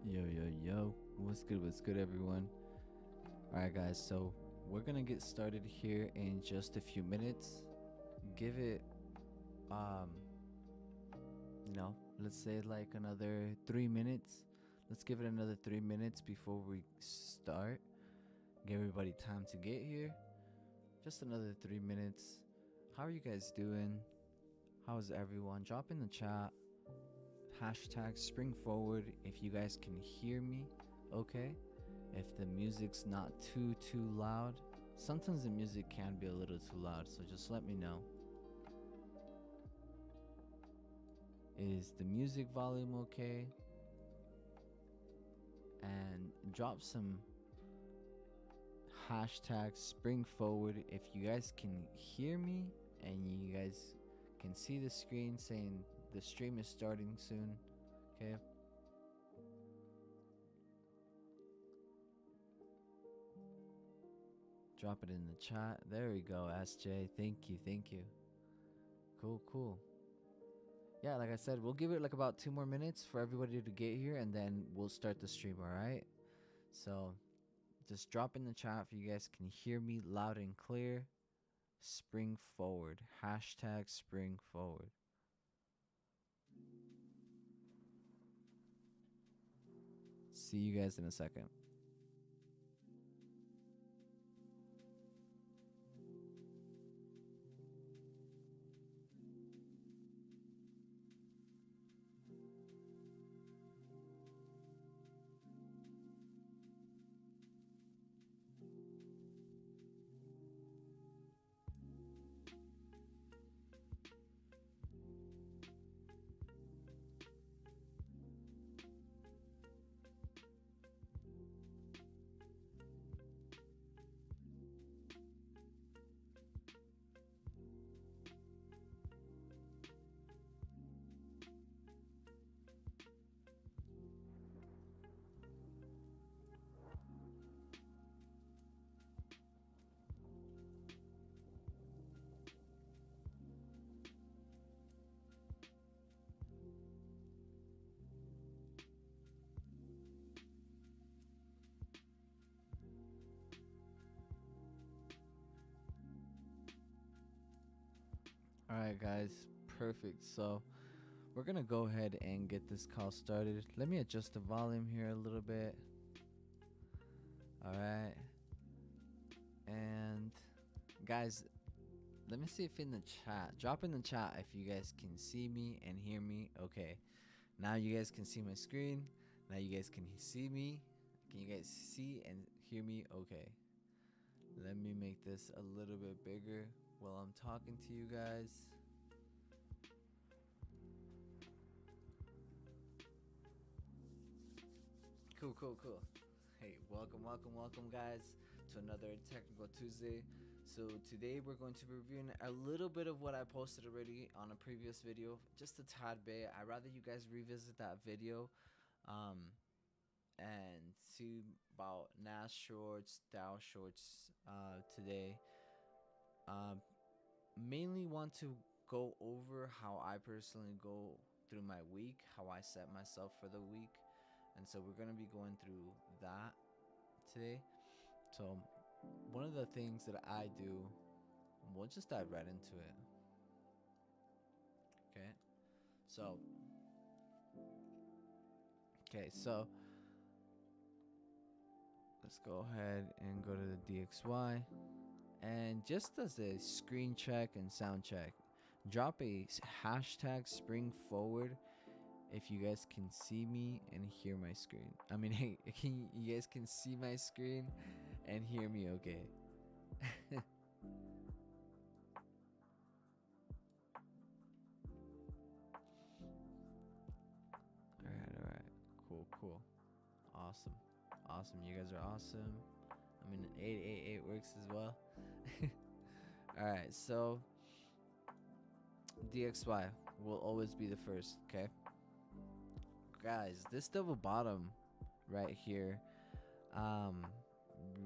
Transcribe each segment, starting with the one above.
Yo, what's good, everyone? Alright, guys, so we're gonna get started here in just a few minutes. Give it, um, let's say like another 3 minutes. Let's give it another 3 minutes before we start. Give everybody time to get here. Just another 3 minutes. How are you guys doing? How's everyone? Drop in the chat. Hashtag spring forward if you guys can hear me, okay? If the music's not too loud. Sometimes the music can be a little too loud, so just let me know. Is the music volume okay? And drop some hashtag spring forward if you guys can hear me and you guys can see the screen saying the stream is starting soon, okay? Drop it in the chat. There we go, SJ. Thank you. Cool. Yeah, like I said, we'll give it like about 2 more minutes for everybody to get here, and then we'll start the stream, all right? So just drop in the chat if you guys can hear me loud and clear. Spring forward. Hashtag spring forward. See you guys in a second. All right, guys, perfect. So we're gonna go ahead and get this call started. Let me adjust the volume here a little bit. All right, and guys, let me see if in the chat, drop in the chat if you guys can see me and hear me. Okay, now you guys can see my screen. Now you guys can see me. Can you guys see and hear me? Okay, let me make this a little bit bigger while I'm talking to you guys. Cool. Hey, welcome, guys, to another Technical Tuesday. So today we're going to be reviewing a little bit of what I posted already on a previous video, just a tad bit. I'd rather you guys revisit that video and see about NAS shorts, DAO shorts today. Mainly want to go over how I personally go through my week, how I set myself for the week. And so we're going to be going through that today. So one of the things that I do, we'll just dive right into it. Okay. So let's go ahead and go to the DXY. And just as a screen check and sound check, drop a hashtag spring forward if you guys can see me and hear my screen. I mean, hey, you guys can see my screen and hear me, okay? All right. Cool. Awesome. You guys are awesome. I mean, 888 works as well. All right, so DXY will always be the first, okay? Guys, this double bottom right here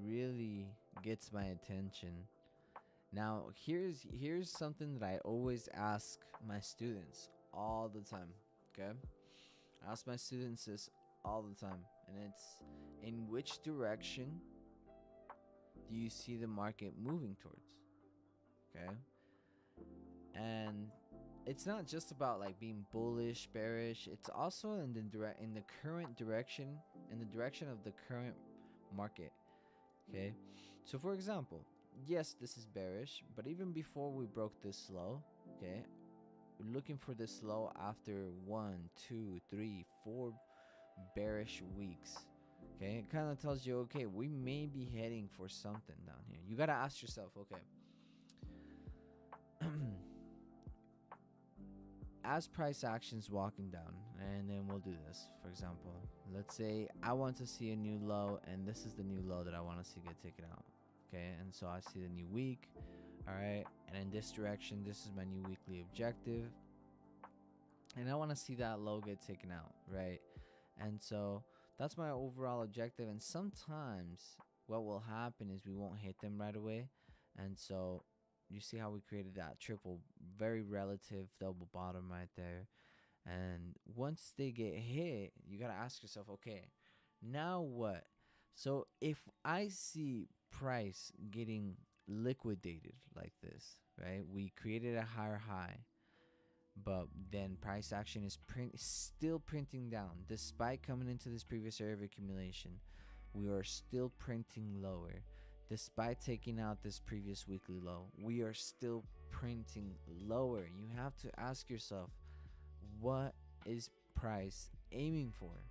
really gets my attention. Now, here's something that I always ask my students all the time, okay? I ask my students this all the time, and it's in which direction do you see the market moving towards? Okay, and it's not just about like being bullish, bearish. It's also in the current direction, in the direction of the current market. Okay, so for example, yes, this is bearish, but even before we broke this low, okay, we're looking for this low after 1, 2, 3, 4 bearish weeks. Okay, it kind of tells you, okay, we may be heading for something down here. You got to ask yourself, okay, as price action's walking down, and then we'll do this. For example, let's say I want to see a new low, and this is the new low that I want to see get taken out. Okay, and so I see the new week. All right, and in this direction, this is my new weekly objective, and I want to see that low get taken out, right? And so that's my overall objective. And sometimes what will happen is we won't hit them right away, and so you see how we created that triple, very relative double bottom right there. And once they get hit, you got to ask yourself, okay, now what? So if I see price getting liquidated like this, right? We created a higher high, but then price action is still printing down despite coming into this previous area of accumulation. We are still printing lower despite taking out this previous weekly low. We are still printing lower. You have to ask yourself, what is price aiming for?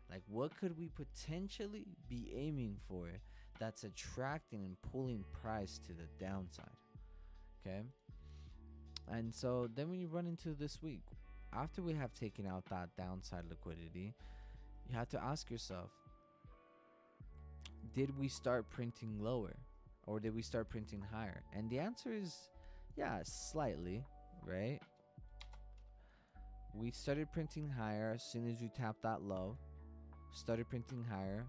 Like, what could we potentially be aiming for that's attracting and pulling price to the downside? Okay, and so then when you run into this week, after we have taken out that downside liquidity, you have to ask yourself, did we start printing lower or did we start printing higher? And the answer is, yeah, slightly, right? We started printing higher as soon as we tapped that low. Started printing higher.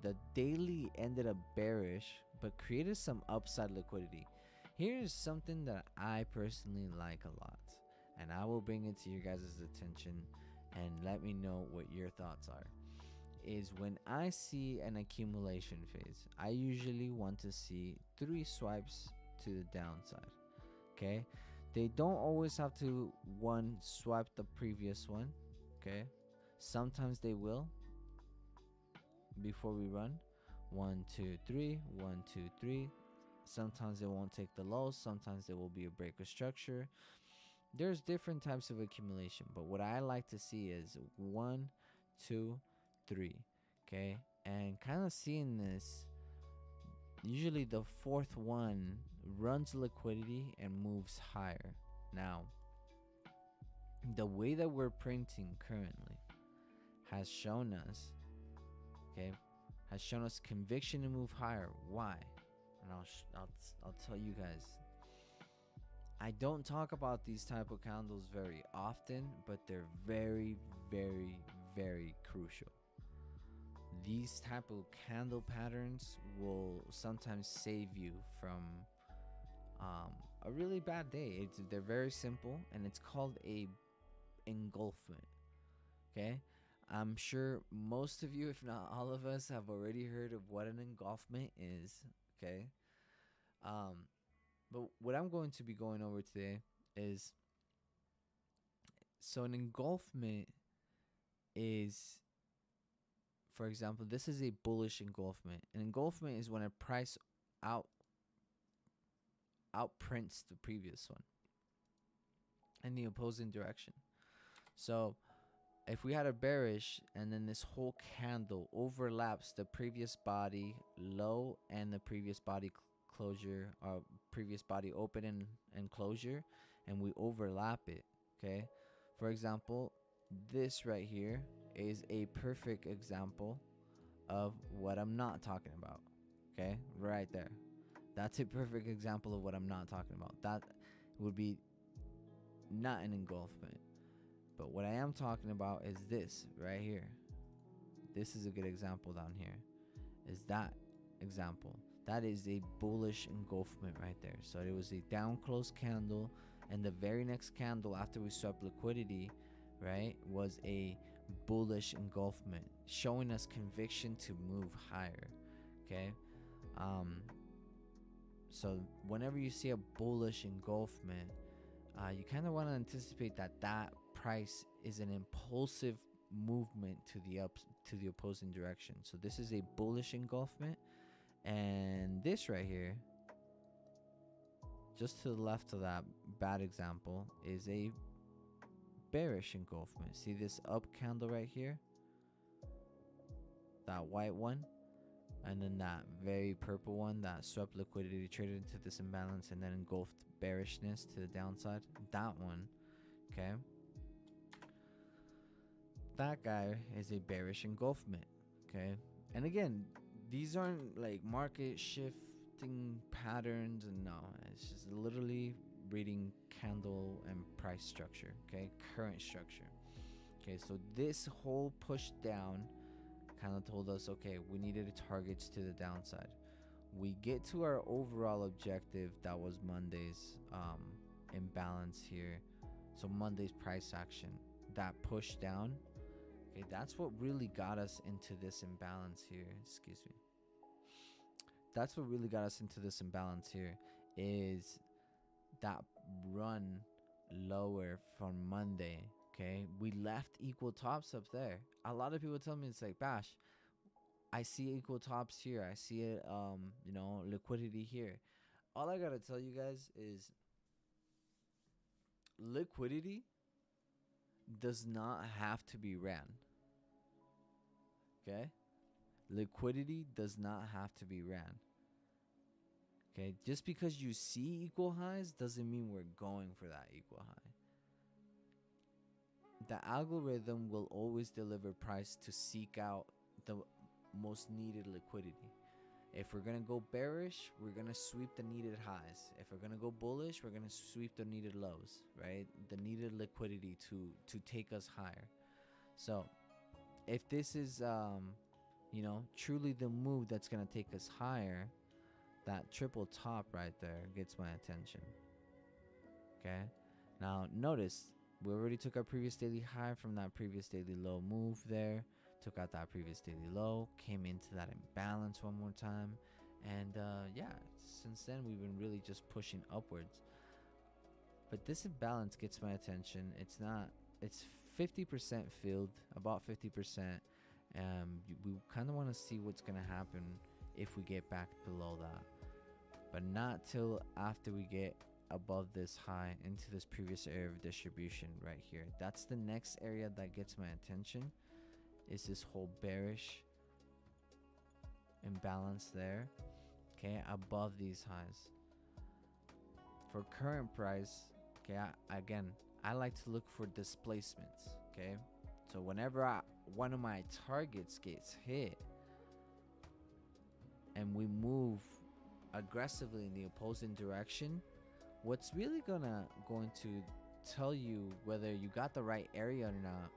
The daily ended up bearish, but created some upside liquidity. Here's something that I personally like a lot, and I will bring it to your guys' attention and let me know what your thoughts are. Is when I see an accumulation phase, I usually want to see 3 swipes to the downside. Okay, they don't always have to one swipe the previous one. Okay, sometimes they will before we run 1, 2, 3, 1, 2, 3. Sometimes they won't take the low, sometimes there will be a break of structure. There's different types of accumulation, but what I like to see is 1, 2, 3. Okay, and kind of seeing this, usually the fourth one runs liquidity and moves higher. Now, the way that we're printing currently has shown us, okay, has shown us conviction to move higher. Why? And I'll tell you guys. I don't talk about these type of candles very often, but they're very, very, very crucial. These type of candle patterns will sometimes save you from a really bad day. They're very simple, and it's called a engulfment. Okay, I'm sure most of you, if not all of us, have already heard of what an engulfment is. Okay, but what I'm going to be going over today is, so an engulfment is, for example, this is a bullish engulfment. An engulfment is when a price outprints the previous one in the opposing direction. So if we had a bearish and then this whole candle overlaps the previous body low and the previous body closure, or previous body open and closure, and we overlap it, okay? For example, this right here is a perfect example of what I'm not talking about. Okay, right there. That's a perfect example of what I'm not talking about. That would be not an engulfment. But what I am talking about is this right here. This is a good example down here. Is that example. That is a bullish engulfment right there. So it was a down close candle, and the very next candle after we swept liquidity, right, was a bullish engulfment, showing us conviction to move higher. Okay. So whenever you see a bullish engulfment, you kind of want to anticipate that that price is an impulsive movement to the opposing direction. So this is a bullish engulfment, and this right here, just to the left of that bad example, is a bearish engulfment. See this up candle right here, that white one, and then that very purple one that swept liquidity, traded into this imbalance, and then engulfed bearishness to the downside. That one, okay, that guy is a bearish engulfment. Okay, and again, these aren't like market shifting patterns, and no, it's just literally reading candle and price structure. Okay, current structure. Okay, so this whole push down kind of told us, okay, we needed targets to the downside. We get to our overall objective, that was Monday's imbalance here. So Monday's price action, that push down, okay, that's what really got us into this imbalance here. Excuse me. That's what really got us into this imbalance here, is that run lower from Monday. Okay, we left equal tops up there. A lot of people tell me, it's like, Bash, I see equal tops here. I see it, liquidity here. All I gotta tell you guys is liquidity does not have to be ran. Okay? Liquidity does not have to be ran. Okay? Just because you see equal highs doesn't mean we're going for that equal high. The algorithm will always deliver price to seek out the most needed liquidity. If we're gonna go bearish, we're gonna sweep the needed highs. If we're gonna go bullish, we're gonna sweep the needed lows, right? The needed liquidity to take us higher. So if this is truly the move that's gonna take us higher, that triple top right there gets my attention. Okay, now notice we already took our previous daily high from that previous daily low move there, took out that previous daily low, came into that imbalance one more time, and since then we've been really just pushing upwards. But this imbalance gets my attention. It's 50% filled, about 50%. We kind of want to see what's going to happen if we get back below that, but not till after we get above this high into this previous area of distribution right here. That's the next area that gets my attention, is this whole bearish imbalance there, okay, above these highs. For current price, okay, I like to look for displacements. Okay, so whenever one of my targets gets hit and we move aggressively in the opposing direction, what's really going to tell you whether you got the right area or not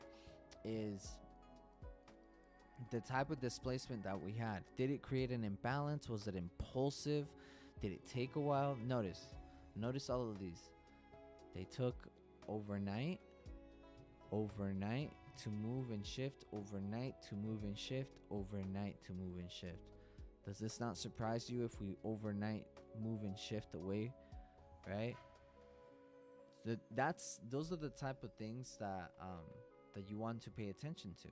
is the type of displacement that we had. Did it create an imbalance? Was it impulsive? Did it take a while? Notice all of these. They took overnight to move and shift, overnight to move and shift, overnight to move and shift. Does this not surprise you if we overnight move and shift away, right? Those are the type of things that you want to pay attention to,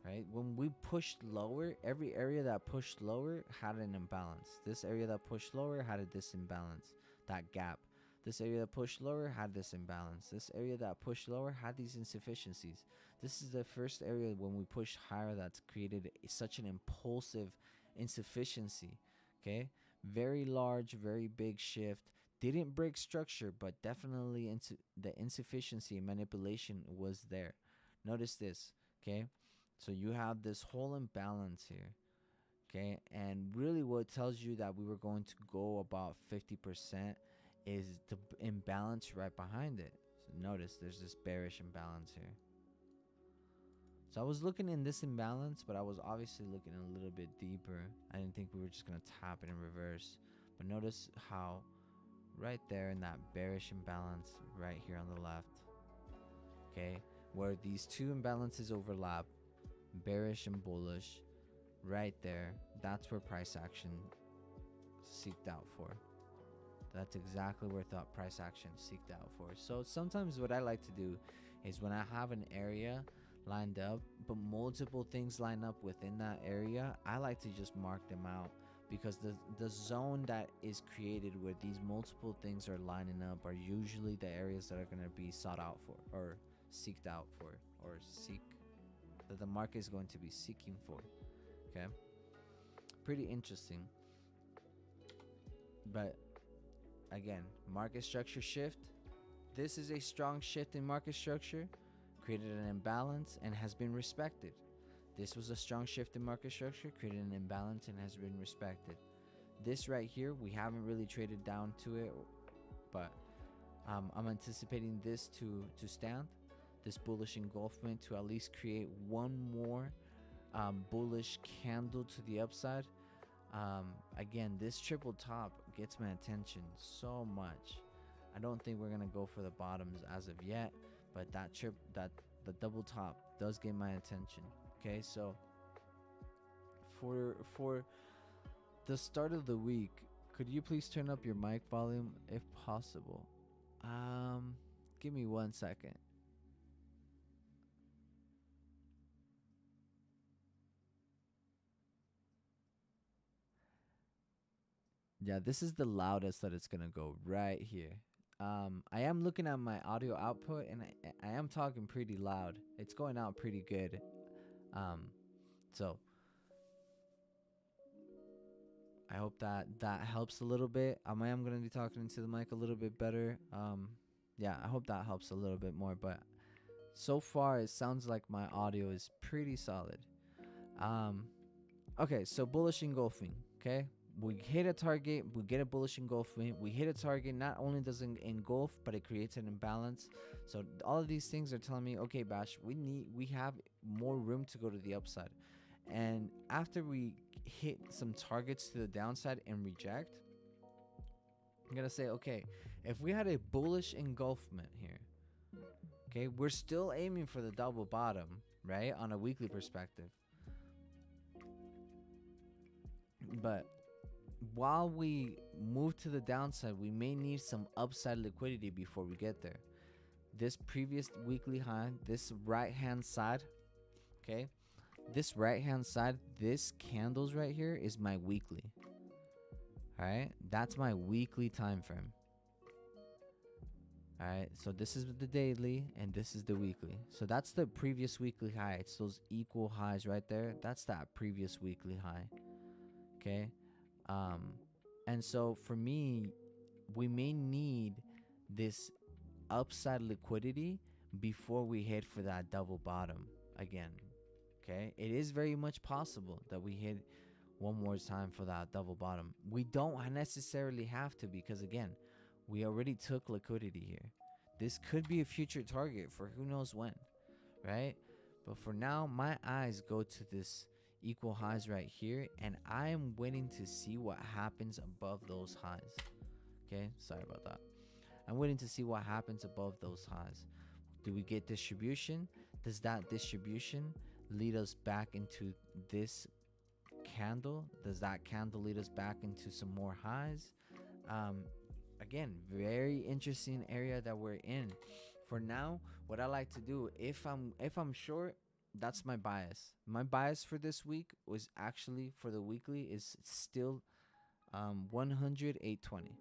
right? When we pushed lower, every area that pushed lower had an imbalance. This area that pushed lower had a disimbalance, that gap. This area that pushed lower had this imbalance. This area that pushed lower had these insufficiencies. This is the first area when we push higher that's created such an impulsive insufficiency. Okay, very large, very big shift. Didn't break structure, but definitely the insufficiency and manipulation was there. Notice this. Okay, so you have this whole imbalance here. Okay, and really what tells you that we were going to go about 50% is the imbalance right behind it. So notice there's this bearish imbalance here. So I was looking in this imbalance, but I was obviously looking a little bit deeper. I didn't think we were just going to tap it in reverse. But notice how right there in that bearish imbalance right here on the left, okay, where these two imbalances overlap, bearish and bullish, right there, that's where price action seeked out for. That's exactly where thought price action seeked out for. So sometimes what I like to do is when I have an area lined up, but multiple things line up within that area, I like to just mark them out, because the zone that is created where these multiple things are lining up are usually the areas that are going to be sought out for, or seeked out for, or that the market is going to be seeking for. Okay, pretty interesting. But again, market structure shift. This is a strong shift in market structure, created an imbalance and has been respected. This was a strong shift in market structure, created an imbalance and has been respected. This right here, we haven't really traded down to it, but I'm anticipating this to stand, this bullish engulfment, to at least create one more bullish candle to the upside. Again, this triple top gets my attention so much. I don't think we're gonna go for the bottoms as of yet, but that the double top does get my attention. Okay, so for the start of the week, could you please turn up your mic volume if possible? Give me 1 second. Yeah, this is the loudest that it's gonna go right here. I am looking at my audio output, and I am talking pretty loud. It's going out pretty good. So I hope that helps a little bit. I am gonna be talking into the mic a little bit better. Yeah, I hope that helps a little bit more. But so far, it sounds like my audio is pretty solid. Okay, so bullish engulfing. Okay, we hit a target, we get a bullish engulfing. We hit a target. Not only does it engulf, but it creates an imbalance. So all of these things are telling me, okay, Bash, we have more room to go to the upside. And after we hit some targets to the downside and reject, I'm gonna say, okay, if we had a bullish engulfment here, okay, we're still aiming for the double bottom, right, on a weekly perspective. But while we move to the downside, we may need some upside liquidity before we get there. This previous weekly high, this right hand side, okay, this right hand side, this candles right here is my weekly. All right, that's my weekly time frame. All right, so this is the daily and this is the weekly. So that's the previous weekly high. It's those equal highs right there. That's that previous weekly high. Okay, and so for me, we may need this upside liquidity before we hit for that double bottom again. Okay, it is very much possible that we hit one more time for that double bottom. We don't necessarily have to, because again, we already took liquidity here. This could be a future target for who knows when, right? But for now, my eyes go to this equal highs right here, and I am waiting to see what happens above those highs. Okay, sorry about that. I'm waiting to see what happens above those highs. Do we get distribution? Does that distribution lead us back into this candle? Does that candle lead us back into some more highs? Again, very interesting area that we're in. For now, what I like to do, if I'm short, that's my bias. My bias for this week was actually, for the weekly, is still 100,820.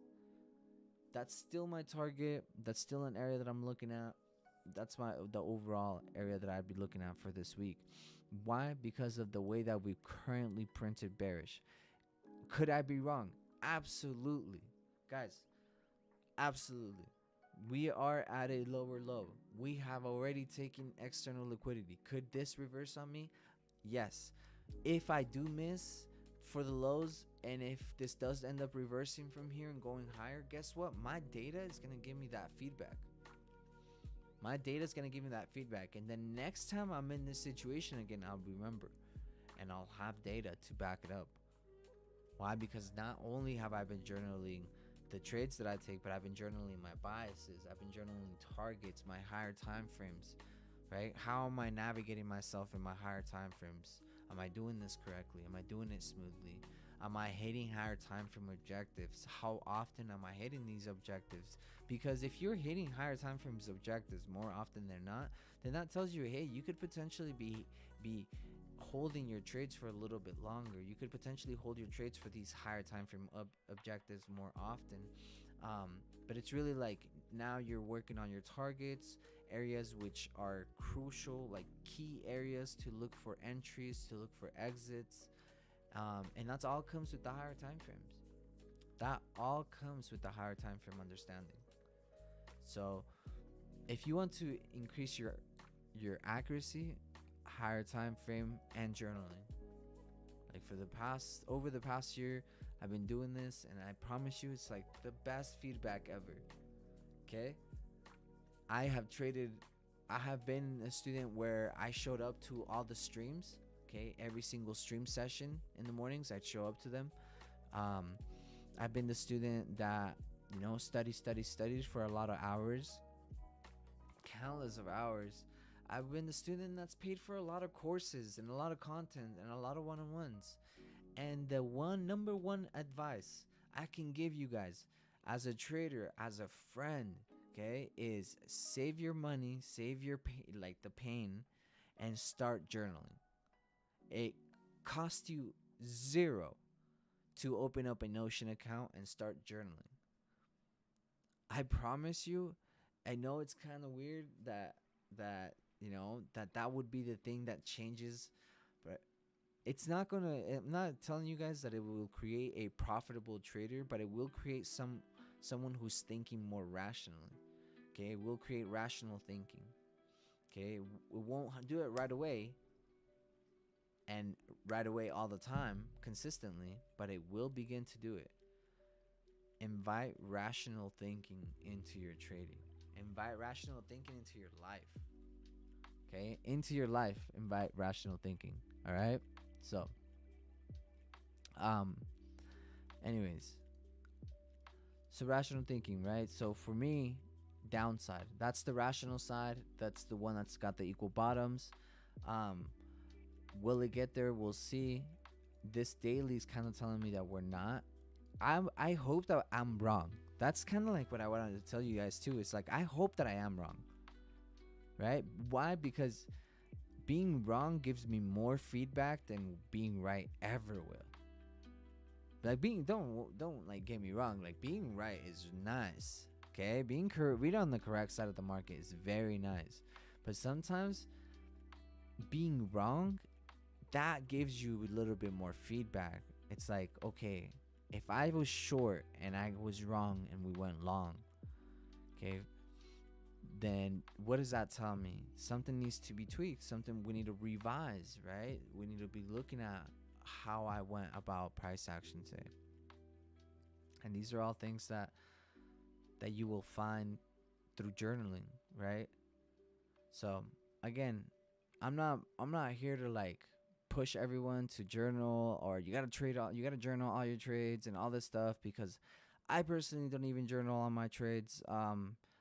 That's still my target. That's still an area that I'm looking at. That's the overall area that I'd be looking at for this week. Why? Because of the way that we've currently printed bearish. Could I be wrong? Absolutely. Guys, absolutely. We are at a lower low. We have already taken external liquidity. Could this reverse on me? Yes. If I do miss for the lows, and if this does end up reversing from here and going higher, guess what? My data is going to give me that feedback. My data is going to give me that feedback. And then next time I'm in this situation again, I'll remember. And I'll have data to back it up. Why? Because not only have I been journaling the trades that I take, but I've been journaling my biases. I've been journaling targets, my higher time frames, right? How am I navigating myself in my higher time frames? Am I doing this correctly? Am I doing it smoothly? Am I hitting higher time frame objectives? How often am I hitting these objectives? Because if you're hitting higher time frames objectives more often than not, then that tells you, hey, you could potentially be holding your trades for a little bit longer. You could potentially hold your trades for these higher time frame objectives more often. But it's really like now you're working on your targets, areas which are crucial, like key areas to look for entries, to look for exits. And that's all comes with the higher time frames. That all comes with the higher time frame understanding. So if you want to increase your accuracy, higher time frame and journaling. Like over the past year, I've been doing this, and I promise you it's like the best feedback ever. Okay? I have been a student where I showed up to all the streams. Okay, every single stream session in the mornings, I'd show up to them. I've been the student that, studied for a lot of hours, countless of hours. I've been the student that's paid for a lot of courses and a lot of content and a lot of one-on-ones. And the number one advice I can give you guys as a trader, as a friend, okay, is save your money, save your the pain, and start journaling. It costs you $0 to open up a Notion account and start journaling. I promise you, I know it's kind of weird that would be the thing that changes, but it's not gonna. I'm not telling you guys that it will create a profitable trader, but it will create someone who's thinking more rationally. Okay, it will create rational thinking. Okay, it won't do it right away, and right away all the time consistently, but it will begin to do it. Invite rational thinking into your trading. Invite rational thinking into your life. Okay, into your life, invite rational thinking. All right. So, anyways, so rational thinking, right? So for me, downside. That's the rational side. That's the one that's got the equal bottoms. Will it get there? We'll see. This daily is kind of telling me that we're not. I hope that I'm wrong. That's kind of like what I wanted to tell you guys too. It's like I hope that I am wrong. Right? Why? Because being wrong gives me more feedback than being right ever will. Like don't like get me wrong. Like being right is nice. Okay? Being on the correct side of the market is very nice. But sometimes being wrong, that gives you a little bit more feedback. It's like, okay, if I was short and I was wrong and we went long, okay, then what does that tell me? Something needs to be tweaked. Something we need to revise, right? We need to be looking at how I went about price action today. And these are all things that you will find through journaling, right? So again, I'm not here to like push everyone to journal, or you gotta journal all your trades and all this stuff, because I personally don't even journal all my trades.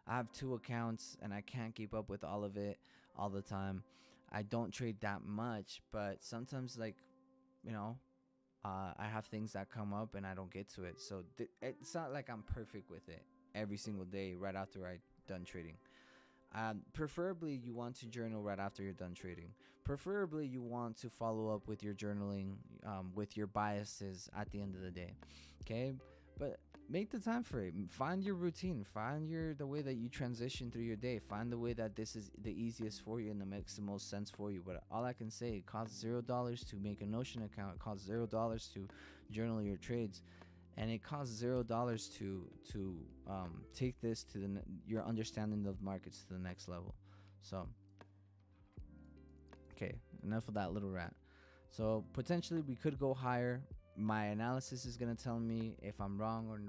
I have 2 accounts and I can't keep up with all of it all the time. I don't trade that much, but sometimes I have things that come up and I don't get to it. So it's not like I'm perfect with it every single day right after I done trading. Preferably you want to journal right after you're done trading. Preferably you want to follow up with your journaling with your biases at the end of the day. Okay? But make the time for it. Find your routine. Find the way that you transition through your day. Find the way that this is the easiest for you and that makes the most sense for you. But all I can say, it costs $0 to make a Notion account. It costs $0 to journal your trades. And it costs $0 to take this to your understanding of markets to the next level. So, okay, enough of that little rant. So potentially we could go higher. My analysis is gonna tell me if I'm wrong, or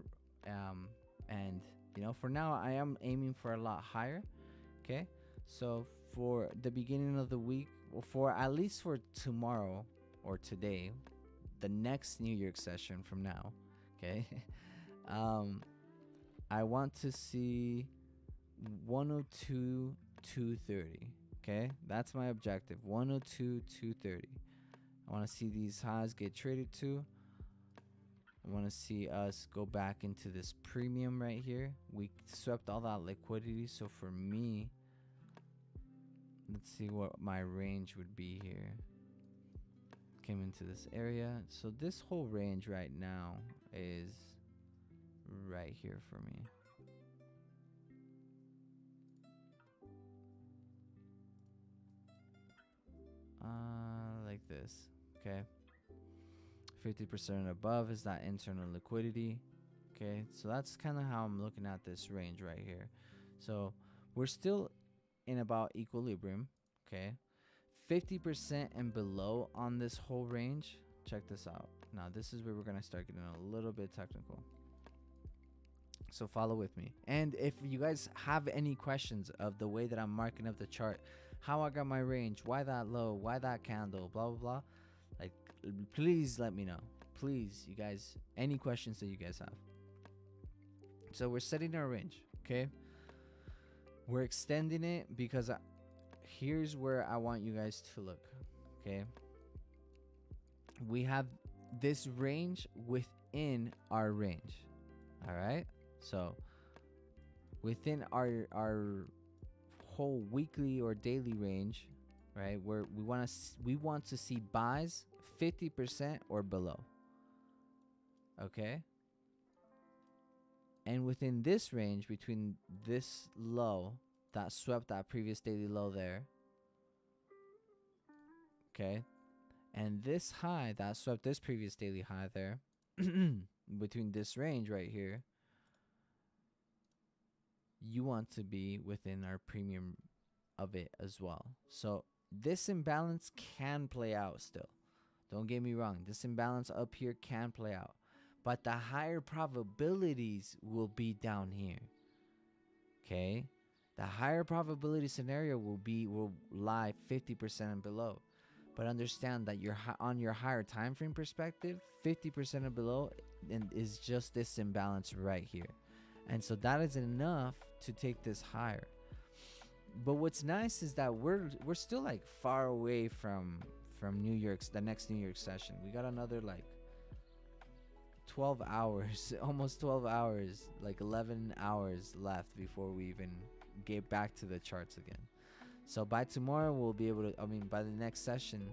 and for now I am aiming for a lot higher. Okay, so for the beginning of the week, or for at least for tomorrow or today, the next New York session from now. Okay, I want to see 102.230. Okay, that's my objective. 102, 230. I want to see these highs get traded to. I want to see us go back into this premium right here. We swept all that liquidity. So for me, let's see what my range would be here. Came into this area. So this whole range right now is right here for me. Like this. Okay. 50% above is that internal liquidity. Okay, so that's kind of how I'm looking at this range right here. So we're still in about equilibrium. Okay, 50% and below on this whole range. Check this out. Now this is where we're gonna start getting a little bit technical. So follow with me. And if you guys have any questions of the way that I'm marking up the chart, how I got my range, why that low, why that candle, blah blah blah, like please let me know. Please, you guys, any questions that you guys have. So we're setting our range, okay? We're extending it because here's where I want you guys to look, okay? We have this range within our range, all right? So within our whole weekly or daily range, right? Where we want to see buys 50% or below, okay? And within this range, between this low that swept that previous daily low there, okay, and this high that swept this previous daily high there, between this range right here, you want to be within our premium of it as well. So this imbalance can play out still. Don't get me wrong. This imbalance up here can play out. But the higher probabilities will be down here. Okay? The higher probability scenario will lie 50% and below. But understand that you're on your higher time frame perspective, 50% and below is just this imbalance right here. And so that is enough to take this higher. But what's nice is that we're still like far away from New York's the next New York session. We got another like 12 hours, almost 12 hours, like 11 hours left before we even get back to the charts again. So by tomorrow, we'll be able to, by the next session,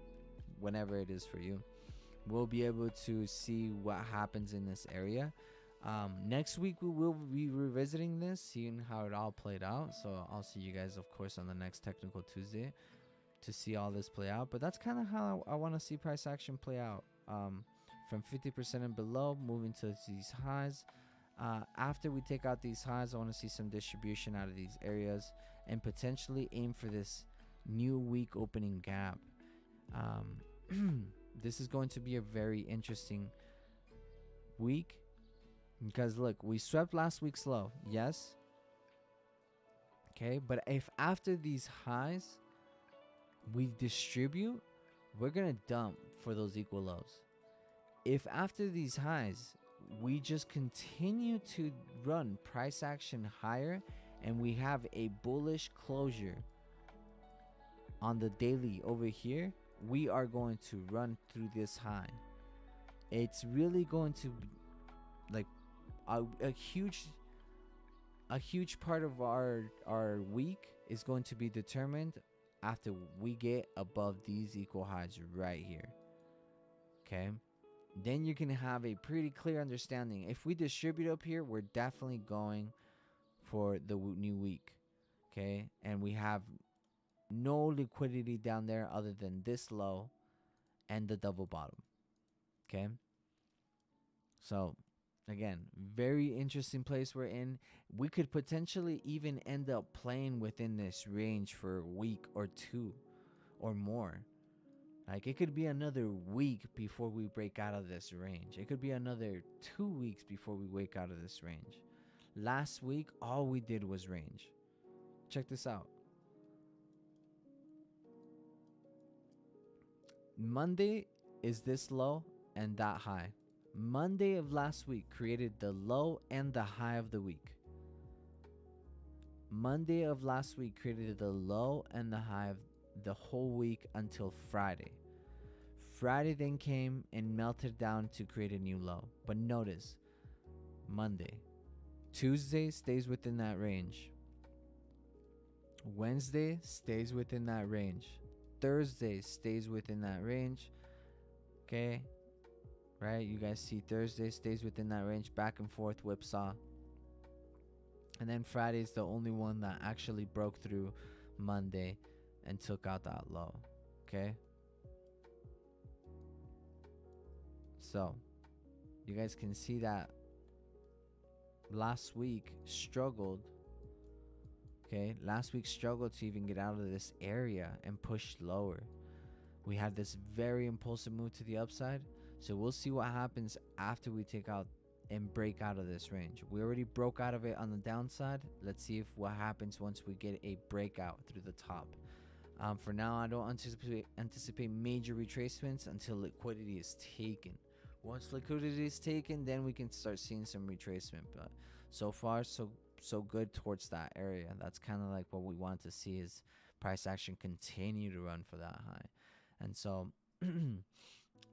whenever it is for you, we'll be able to see what happens in this area. Next week, we will be revisiting this, seeing how it all played out. So I'll see you guys, of course, on the next Technical Tuesday to see all this play out. But that's kind of how I want to see price action play out. From 50% and below, moving to these highs. After we take out these highs, I want to see some distribution out of these areas and potentially aim for this new week opening gap. This is going to be a very interesting week because look, we swept last week's low, yes. Okay, but if after these highs we distribute, we're gonna dump for those equal lows. If after these highs we just continue to run price action higher and we have a bullish closure on the daily over here, we are going to run through this high. It's really going to be like a huge part of our week is going to be determined after we get above these equal highs right here. Okay, then you can have a pretty clear understanding. If we distribute up here, we're definitely going for the new week. Okay, and we have no liquidity down there other than this low and the double bottom. Okay, so again, very interesting place we're in. We could potentially even end up playing within this range for a week or two or more. Like it could be another week before we break out of this range. It could be another 2 weeks before we wake out of this range. Last week, all we did was range. Check this out. Monday is this low and that high. Monday of last week created the low and the high of the week. Monday of last week created the low and the high of the whole week until Friday. Friday then came and melted down to create a new low. But notice, Monday, Tuesday stays within that range. Wednesday stays within that range. Thursday stays within that range. Okay, right? You guys see Thursday stays within that range, back and forth whipsaw. And then Friday is the only one that actually broke through Monday and took out that low. Okay, so you guys can see that last week struggled. Okay, last week struggled to even get out of this area and push lower. We had this very impulsive move to the upside. So we'll see what happens after we take out and break out of this range. We already broke out of it on the downside. Let's see if what happens once we get a breakout through the top. For now, I don't anticipate major retracements until liquidity is taken. Once liquidity is taken, then we can start seeing some retracement. But so far, so good towards that area. That's kind of like what we want to see, is price action continue to run for that high. And so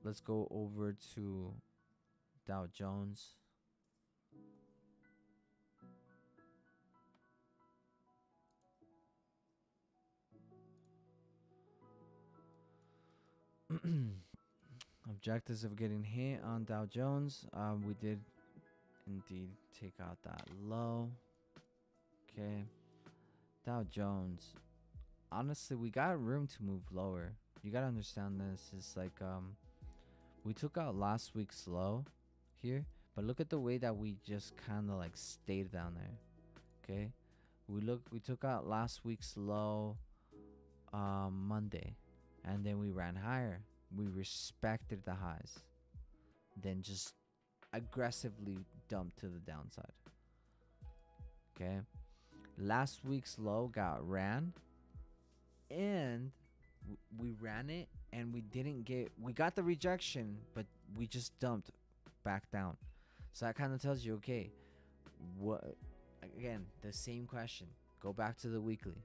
let's go over to Dow Jones. Objectives of getting hit on Dow Jones. We did indeed take out that low. Okay. Dow Jones. Honestly, we got room to move lower. You gotta understand this. It's like we took out last week's low here, but look at the way that we just kind of like stayed down there. Okay, we took out last week's low Monday, and then we ran higher. We respected the highs, then just aggressively dumped to the downside. Okay, last week's low got ran, and we ran it, and we got the rejection, but we just dumped back down. So that kind of tells you, okay, what, again, the same question, go back to the weekly.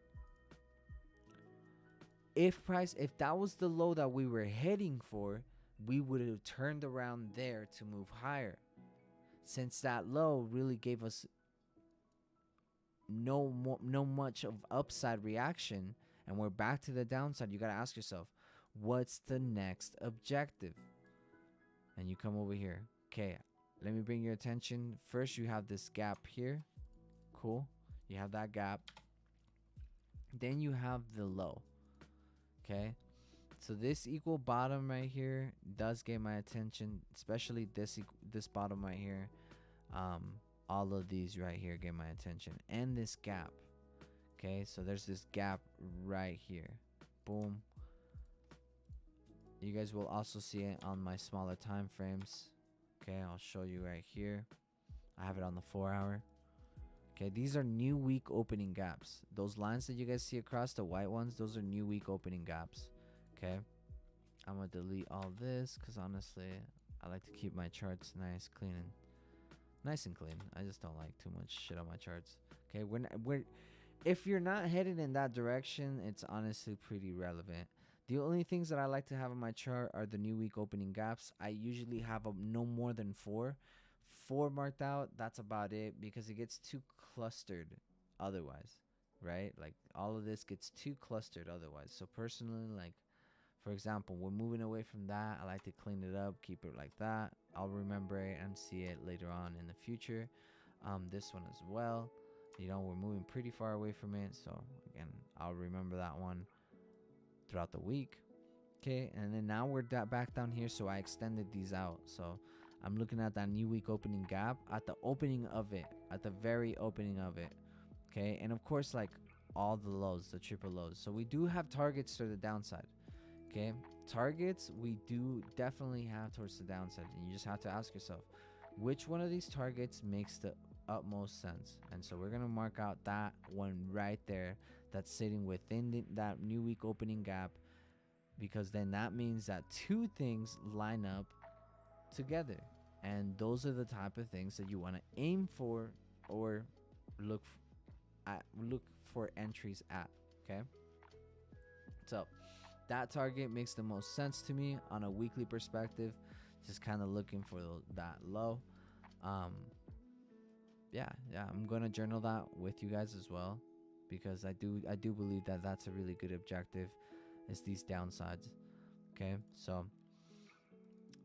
If that was the low that we were heading for, we would have turned around there to move higher. Since that low really gave us no much of upside reaction, and we're back to the downside, you got to ask yourself, what's the next objective? And you come over here. Okay, let me bring your attention. First, you have this gap here. Cool. You have that gap. Then you have the low. Okay. So this equal bottom right here does get my attention, especially this bottom right here. All of these right here get my attention, and this gap. Okay, so there's this gap right here. Boom. You guys will also see it on my smaller time frames. Okay, I'll show you right here. I have it on the 4-hour. Okay, these are new week opening gaps. Those lines that you guys see across, the white ones, those are new week opening gaps. Okay, I'm gonna delete all this because honestly, I like to keep my charts nice and clean. I just don't like too much shit on my charts. Okay, if you're not headed in that direction, it's honestly pretty relevant. The only things that I like to have on my chart are the new week opening gaps. I usually have no more than 4 marked out. That's about it, because it gets too clustered otherwise, right? Like all of this gets too clustered otherwise. So personally, like for example, we're moving away from that. I like to clean it up, keep it like that. I'll remember it and see it later on in the future. This one as well. You know, we're moving pretty far away from it, so again, I'll remember that one throughout the week. Okay, and then now we're back down here, so I extended these out. So I'm looking at that new week opening gap at the opening of it, at the very opening of it. Okay, and of course, like all the lows, the triple lows. So we do have targets to the downside. Okay, targets we do definitely have towards the downside, and you just have to ask yourself, which one of these targets makes the utmost sense? And so we're gonna mark out that one right there that's sitting within that new week opening gap, because then that means that two things line up together, and those are the type of things that you want to aim for or look look for entries at. Okay, so that target makes the most sense to me on a weekly perspective. Just kind of looking for that low. Um, yeah, I'm gonna journal that with you guys as well, because I do believe that that's a really good objective. Is these downsides. Okay, so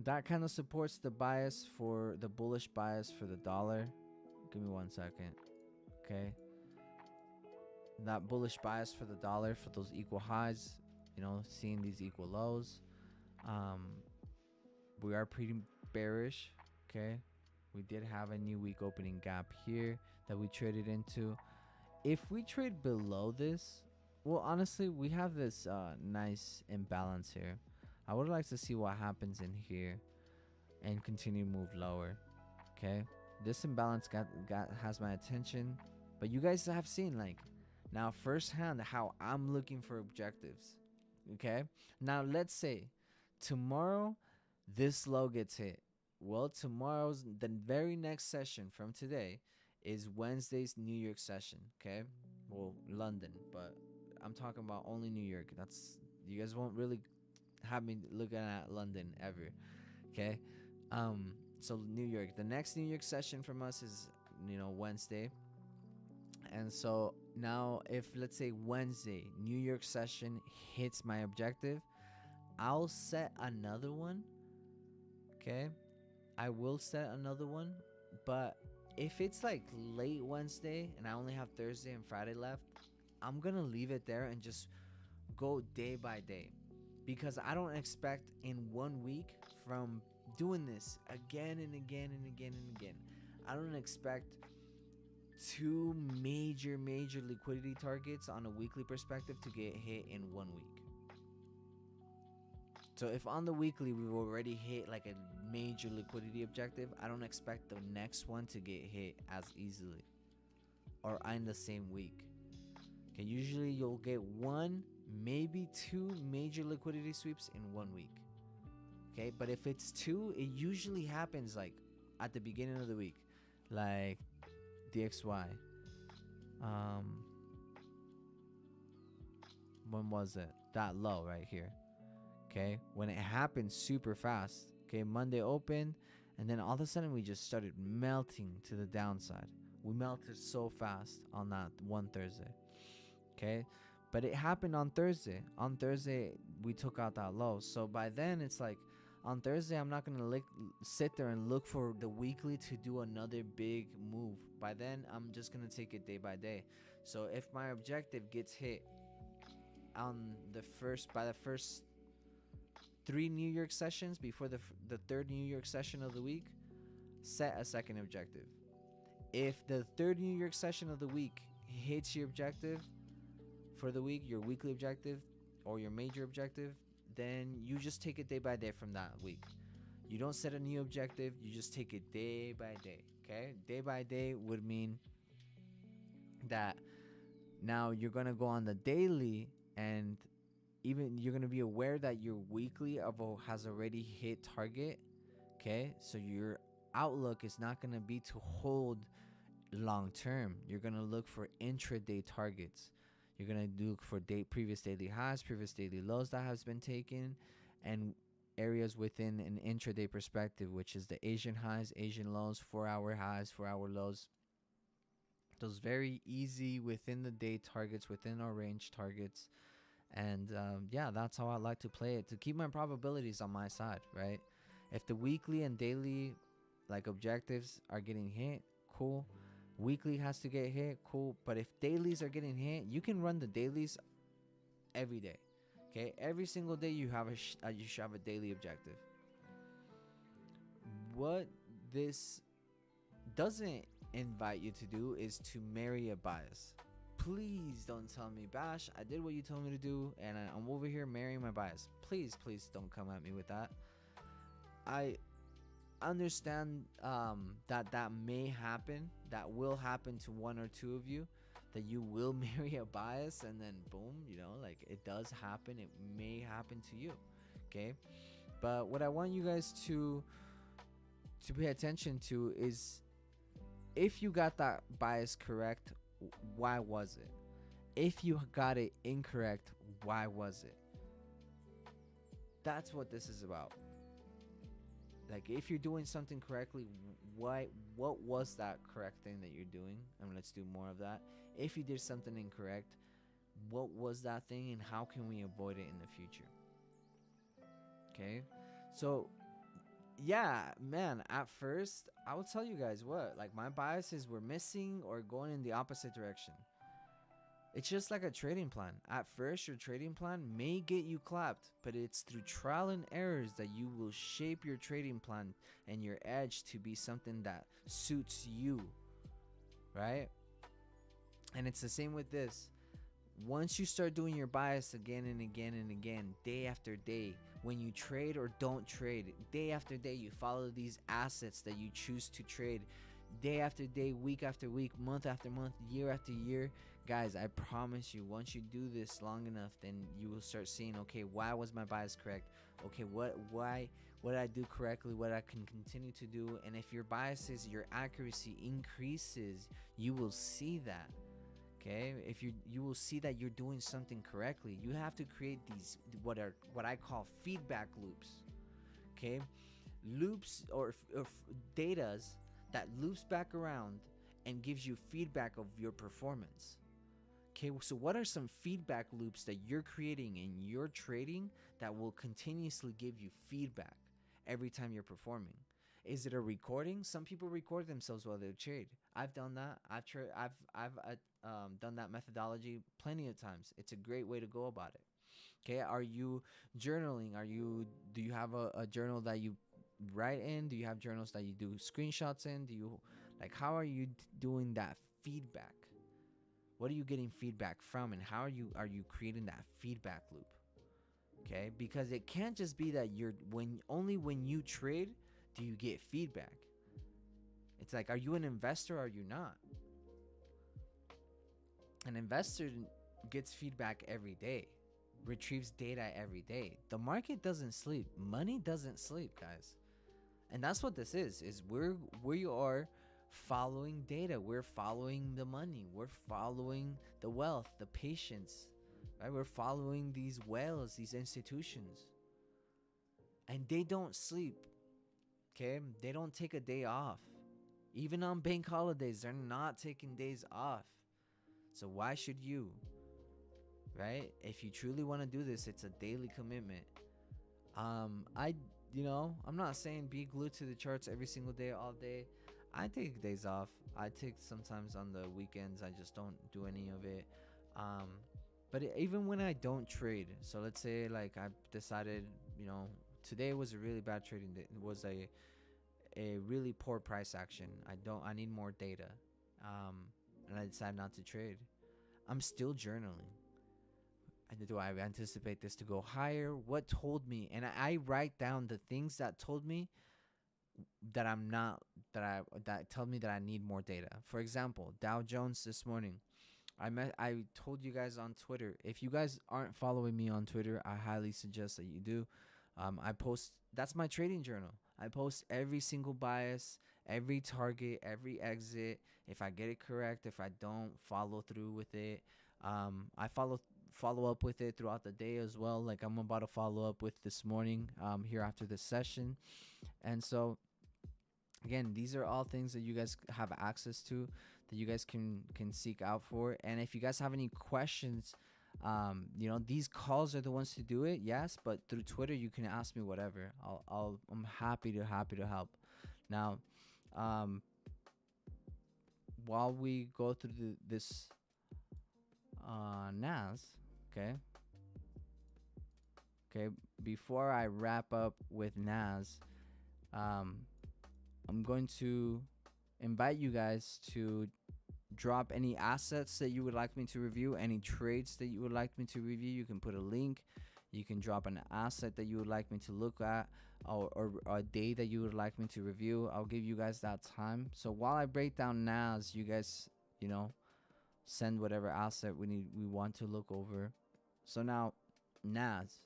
that kind of supports the bias for the bullish bias for the dollar. Give me 1 second. Okay, that bullish bias for the dollar for those equal highs, seeing these equal lows. um we are pretty bearish. Okay, we did have a new week opening gap here that we traded into. If we trade below this, well, honestly, we have this nice imbalance here. I would like to see what happens in here and continue to move lower. Okay, this imbalance got has my attention, but you guys have seen, like, now firsthand how I'm looking for objectives. Okay, now let's say tomorrow this low gets hit. Well, tomorrow's the very next session from today is Wednesday's New York session. Okay, well, London, but I'm talking about only New York. That's, you guys won't really have me looking at London ever. Okay, so New York, the next New York session from us is Wednesday. And so now, if let's say Wednesday New York session hits my objective, I'll set another one. Okay, I will set another one. But if it's like late Wednesday and I only have Thursday and Friday left, I'm gonna leave it there and just go day by day, because I don't expect in 1 week from doing this again and again and again and again, I don't expect two major liquidity targets on a weekly perspective to get hit in 1 week. So if on the weekly we've already hit like a major liquidity objective, I don't expect the next one to get hit as easily or in the same week. Okay, usually you'll get one, maybe two major liquidity sweeps in 1 week. Okay, but if it's two, it usually happens like at the beginning of the week, like DXY. When was it? That low right here. Okay, when it happened super fast. Okay, Monday opened, and then all of a sudden we just started melting to the downside. We melted so fast on that one Thursday. Okay, but it happened on Thursday. On Thursday we took out that low. So by then it's like, on Thursday I'm not gonna sit there and look for the weekly to do another big move. By then I'm just gonna take it day by day. So if my objective gets hit on by the first 3 New York sessions before the third New York session of the week, set a second objective. If the third New York session of the week hits your objective for the week, your weekly objective or your major objective, then you just take it day by day from that week. You don't set a new objective, you just take it day by day. Okay, day by day would mean that now you're gonna go on the daily, and even you're gonna be aware that your weekly has already hit target. Okay, so your outlook is not gonna be to hold long term. You're gonna look for intraday targets. You're gonna look for previous daily highs, previous daily lows that has been taken, and areas within an intraday perspective, which is the Asian highs, Asian lows, 4-hour highs, 4-hour lows. Those very easy within the day targets, within our range targets. And yeah, that's how I like to play it, to keep my probabilities on my side, right? If the weekly and daily like objectives are getting hit, cool. Weekly has to get hit, cool. But if dailies are getting hit, you can run the dailies every day. Okay, every single day you should have a daily objective. What this doesn't invite you to do is to marry a bias. Please don't tell me, Bash, I did what you told me to do and I'm over here marrying my bias. Please don't come at me with that. I understand that may happen, that will happen to one or two of you, that you will marry a bias and then boom, like it does happen. It may happen to you. Okay, but what I want you guys to pay attention to is, if you got that bias correct why was it? If you got it incorrect, why was it? That's what this is about. Like, if you're doing something correctly, why? What was that correct thing that you're doing? And let's do more of that. If you did something incorrect, what was that thing, and how can we avoid it in the future? Okay, so yeah, man, at first I will tell you guys what, like, my biases were missing or going in the opposite direction. It's just like a trading plan. At first, your trading plan may get you clapped, but it's through trial and errors that you will shape your trading plan and your edge to be something that suits you, right? And it's the same with this. Once you start doing your bias again and again and again, day after day, when you trade or don't trade, day after day, you follow these assets that you choose to trade, day after day, week after week, month after month, year after year. Guys, I promise you, once you do this long enough, then you will start seeing, okay, why was my bias correct? Okay, what did I do correctly? What I can continue to do? And if your biases, your accuracy increases, you will see that. Okay, if you will see that you're doing something correctly. You have to create these what I call feedback loops. Okay, loops or datas that loops back around and gives you feedback of your performance. Okay, so what are some feedback loops that you're creating in your trading that will continuously give you feedback every time you're performing? Is it a recording? Some people record themselves while they trade. I've done that. I've done that methodology plenty of times. It's a great way to go about it. Okay, are you journaling? Do you have a journal that you write in? Do you have journals that you do screenshots in? Do you, like, how are you doing that feedback? What are you getting feedback from, and how are you creating that feedback loop? Okay, because it can't just be that when you trade do you get feedback. It's like, are you an investor or are you not? An investor gets feedback every day, retrieves data every day. The market doesn't sleep. Money doesn't sleep, guys. And that's what this is we are following data. We're following the money. We're following the wealth, the patience, right? We're following these whales, these institutions. And they don't sleep, okay? They don't take a day off. Even on bank holidays, they're not taking days off. So why should you, right? If you truly want to do this, it's a daily commitment. I'm not saying be glued to the charts every single day, all day. I take days off. I take sometimes on the weekends. I just don't do any of it. But even when I don't trade, so let's say like I decided, today was a really bad trading day. It was a really poor price action. I need more data. And I decide not to trade. I'm still journaling. Do I anticipate this to go higher? What told me? And I write down the things that told me that that tell me that I need more data. For example, Dow Jones this morning. I told you guys on Twitter. If you guys aren't following me on Twitter, I highly suggest that you do. I post. That's my trading journal. I post every single bias, every target, every exit. If I get it correct, if I don't follow through with it, I follow up with it throughout the day as well. Like I'm about to follow up with this morning, here after this session. And so, again, these are all things that you guys have access to, that you guys can seek out for. And if you guys have any questions, these calls are the ones to do it, yes, but through Twitter you can ask me whatever. I'm happy to help. Now, while we go through this NAS, okay, before I wrap up with NAS, I'm going to invite you guys to drop any assets that you would like me to review, any trades that you would like me to review. You can put a link. You can drop an asset that you would like me to look at, or a day that you would like me to review. I'll give you guys that time. So while I break down NAS, you guys, send whatever asset we want to look over. So now, NAS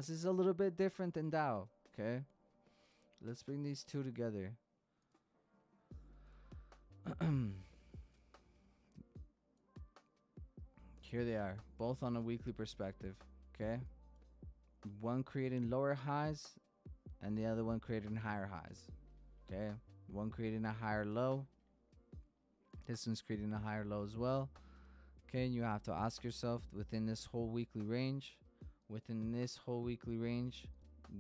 is a little bit different than Dow, okay? Let's bring these two together. Here they are, both on a weekly perspective. Okay, one creating lower highs and the other one creating higher highs. Okay, one creating a higher low, this one's creating a higher low as well. Okay, and you have to ask yourself, within this whole weekly range,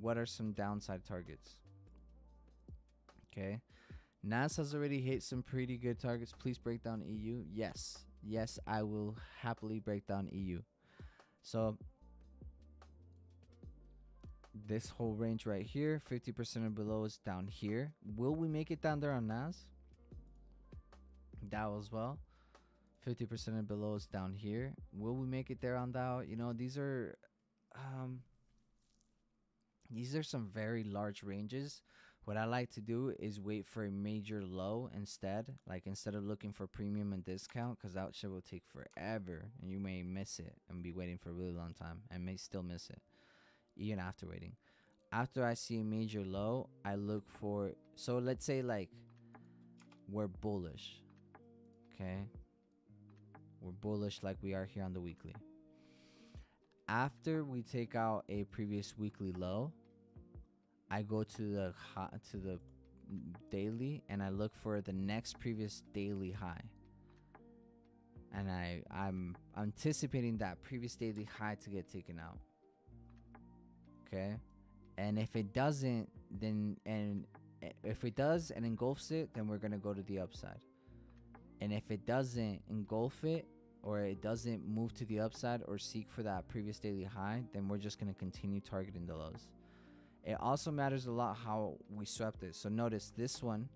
what are some downside targets? Okay, Nas has already hit some pretty good targets. Please break down EU. Yes, I will happily break down EU. So this whole range right here, 50% and below, is down here. Will we make it down there on Nas? Dow as well. 50% and below is down here. Will we make it there on Dow? You know, these are some very large ranges. What I like to do is wait for a major low instead. Like, instead of looking for premium and discount, because that shit will take forever and you may miss it and be waiting for a really long time and may still miss it even after waiting. After I see a major low, I look for, so let's say like we're bullish. Okay, we're bullish like we are here on the weekly. After we take out a previous weekly low, I go to the daily and I look for the next previous daily high. And I'm anticipating that previous daily high to get taken out. Okay? And if it doesn't, if it does and engulfs it, then we're going to go to the upside. And if it doesn't engulf it, or it doesn't move to the upside or seek for that previous daily high, then we're just going to continue targeting the lows. It also matters a lot how we swept it. So notice this one,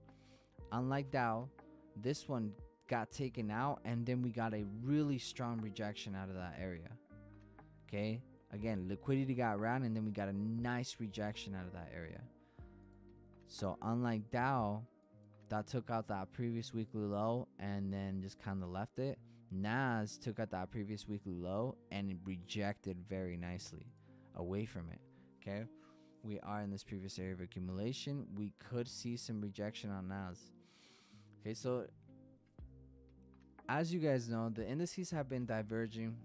unlike Dow, this one got taken out and then we got a really strong rejection out of that area. Okay, again, liquidity got around and then we got a nice rejection out of that area. So unlike Dow, that took out that previous weekly low and then just kind of left it, Nas took out that previous weekly low and it rejected very nicely away from it. Okay, we are in this previous area of accumulation. We could see some rejection on Nas. Okay, so as you guys know, the indices have been diverging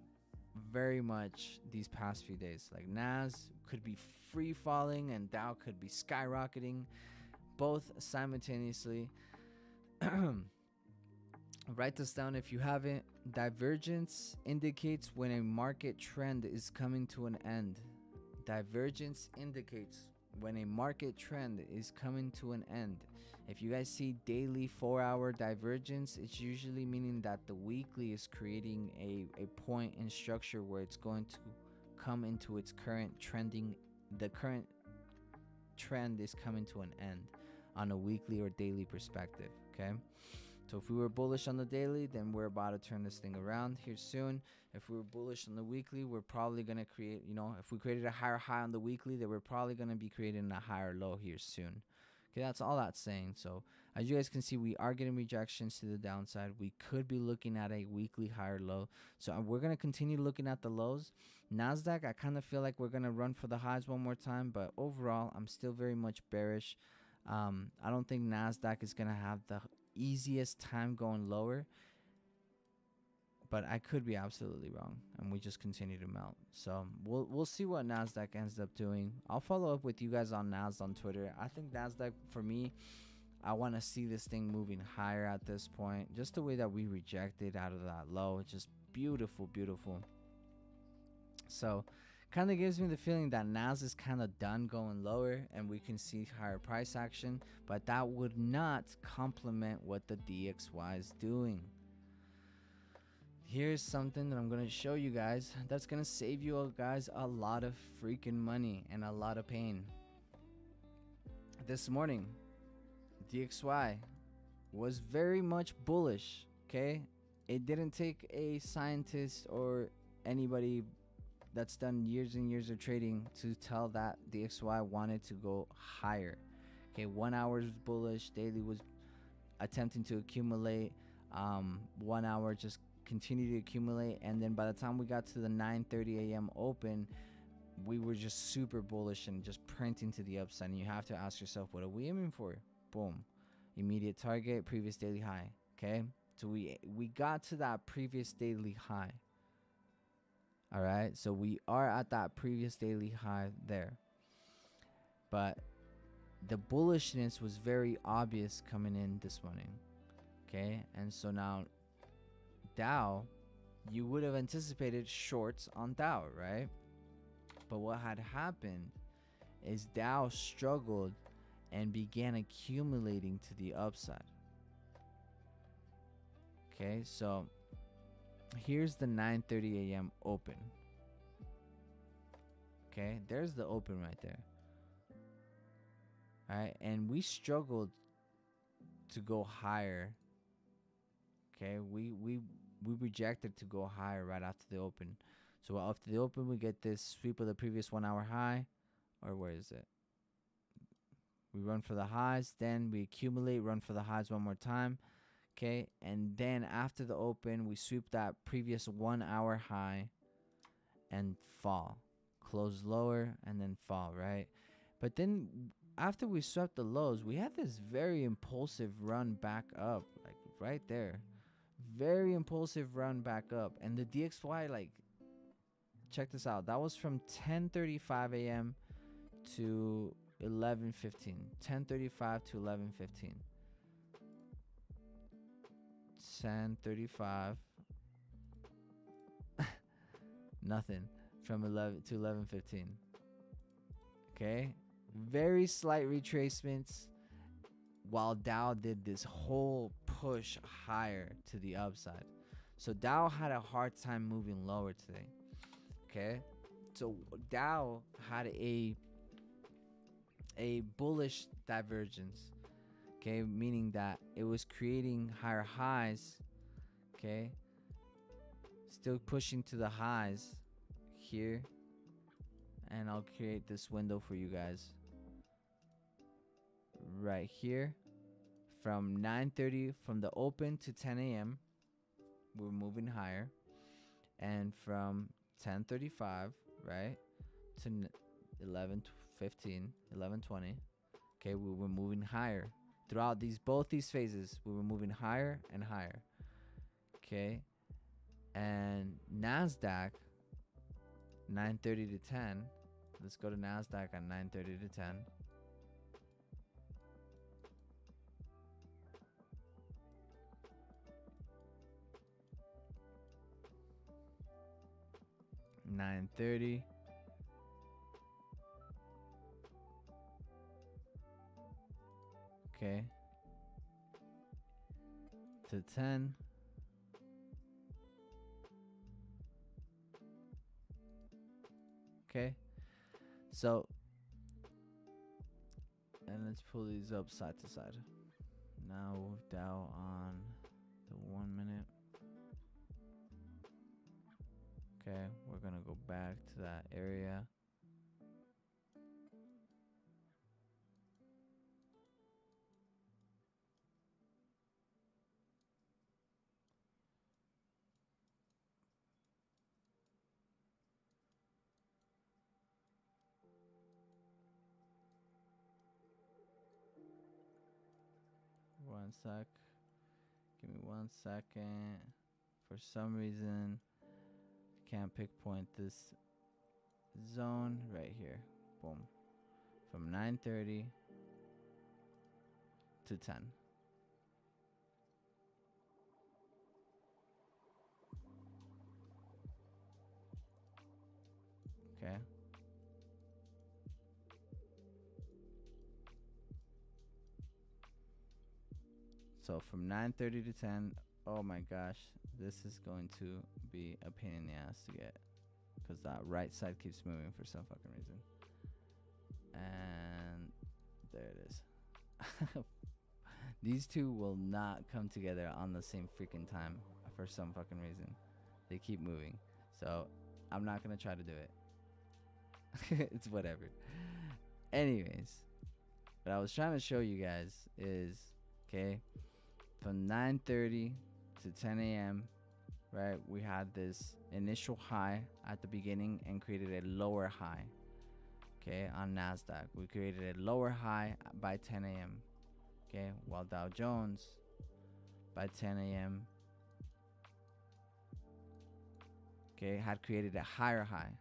very much these past few days. Like Nas could be free falling and Dow could be skyrocketing, both simultaneously. Write this down if you haven't. Divergence indicates when a market trend is coming to an end. Divergence indicates when a market trend is coming to an end. If you guys see daily 4-hour divergence, it's usually meaning that the weekly is creating a point in structure where it's going to come into its current trending. The current trend is coming to an end on a weekly or daily perspective. Okay, so if we were bullish on the daily, then we're about to turn this thing around here soon. If we were bullish on the weekly, we're probably going to create, if we created a higher high on the weekly, then we're probably going to be creating a higher low here soon. Okay, that's all that's saying. So as you guys can see, we are getting rejections to the downside. We could be looking at a weekly higher low. So we're going to continue looking at the lows. NASDAQ, I kind of feel like we're going to run for the highs one more time. But overall, I'm still very much bearish. I don't think NASDAQ is going to have the easiest time going lower. But I could be absolutely wrong, and we just continue to melt. So we'll see what NASDAQ ends up doing. I'll follow up with you guys on NAS on Twitter. I think NASDAQ, for me, I want to see this thing moving higher at this point. Just the way that we rejected out of that low. It's just beautiful, beautiful. So kind of gives me the feeling that NAS is kind of done going lower, and we can see higher price action. But that would not complement what the DXY is doing. Here's something that I'm going to show you guys that's going to save you guys a lot of freaking money and a lot of pain. This morning, DXY was very much bullish, okay? It didn't take a scientist or anybody that's done years and years of trading to tell that DXY wanted to go higher. Okay, 1 hour was bullish, daily was attempting to accumulate, 1 hour just continue to accumulate, and then by the time we got to the 9:30 a.m. open, we were just super bullish and just printing to the upside. And you have to ask yourself, what are we aiming for? Boom, immediate target, previous daily high. Okay, so we got to that previous daily high. All right, so we are at that previous daily high there, but the bullishness was very obvious coming in this morning. Okay, and so now Dow, you would have anticipated shorts on Dow, right? But what had happened is Dow struggled and began accumulating to the upside. Okay, so here's the 9:30 a.m. open. Okay, there's the open right there. All right, and we struggled to go higher. Okay, we rejected to go higher right after the open. So after the open, we get this sweep of the previous 1 hour high, or where is it? We run for the highs, then we accumulate, run for the highs one more time. Okay, and then after the open, we sweep that previous 1 hour high and fall. Close lower and then fall, right? But then after we swept the lows, we had this very impulsive run back up, like right there. Very impulsive run back up. And the DXY, like, check this out. That was from 10:35 a.m. to 11:15. 10:35 to 11:15. 10:35. Nothing from 11 to 11:15. Okay, very slight retracements, while Dow did this whole push higher to the upside. So Dow had a hard time moving lower today. Okay, so Dow had a bullish divergence. Okay, meaning that it was creating higher highs. Okay, still pushing to the highs here, and I'll create this window for you guys right here. From 9:30, from the open to 10 a.m., we're moving higher, and from 10:35, right, to 11:15, 11:20, okay, we were moving higher. Throughout both these phases, we were moving higher and higher. Okay, and NASDAQ, 9:30 to 10. Let's go to NASDAQ at 9:30 to 10. $9.30. Okay. To 10. Okay. So, and let's pull these up side to side. Now Dow on the 1 minute. Okay, we're gonna go back to that area. One sec. Give me 1 second. For some reason, can't pinpoint this zone right here. Boom. From 9:30 to 10. Okay. So from 9:30 to 10. Oh my gosh, this is going to be a pain in the ass to get, because that right side keeps moving for some fucking reason. And there it is. These two will not come together on the same freaking time for some fucking reason. They keep moving. So I'm not going to try to do it. It's whatever. Anyways, what I was trying to show you guys is, okay, from 9:30 to 10 a.m., right, we had this initial high at the beginning and created a lower high. Okay, on NASDAQ, we created a lower high by 10 a.m. Okay, while Dow Jones by 10 a.m. Okay, had created a higher high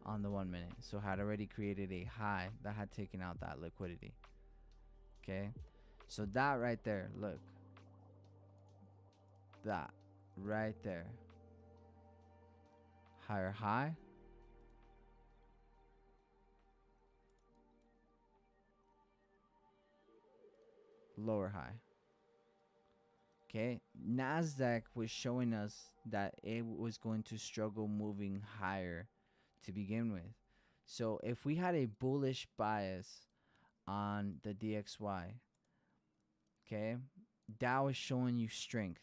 on the 1 minute. So had already created a high that had taken out that liquidity. Okay, so that right there, look, that right there, higher high, lower high. Okay, Nasdaq was showing us that it was going to struggle moving higher to begin with. So if we had a bullish bias on the DXY, okay, Dow is showing you strength.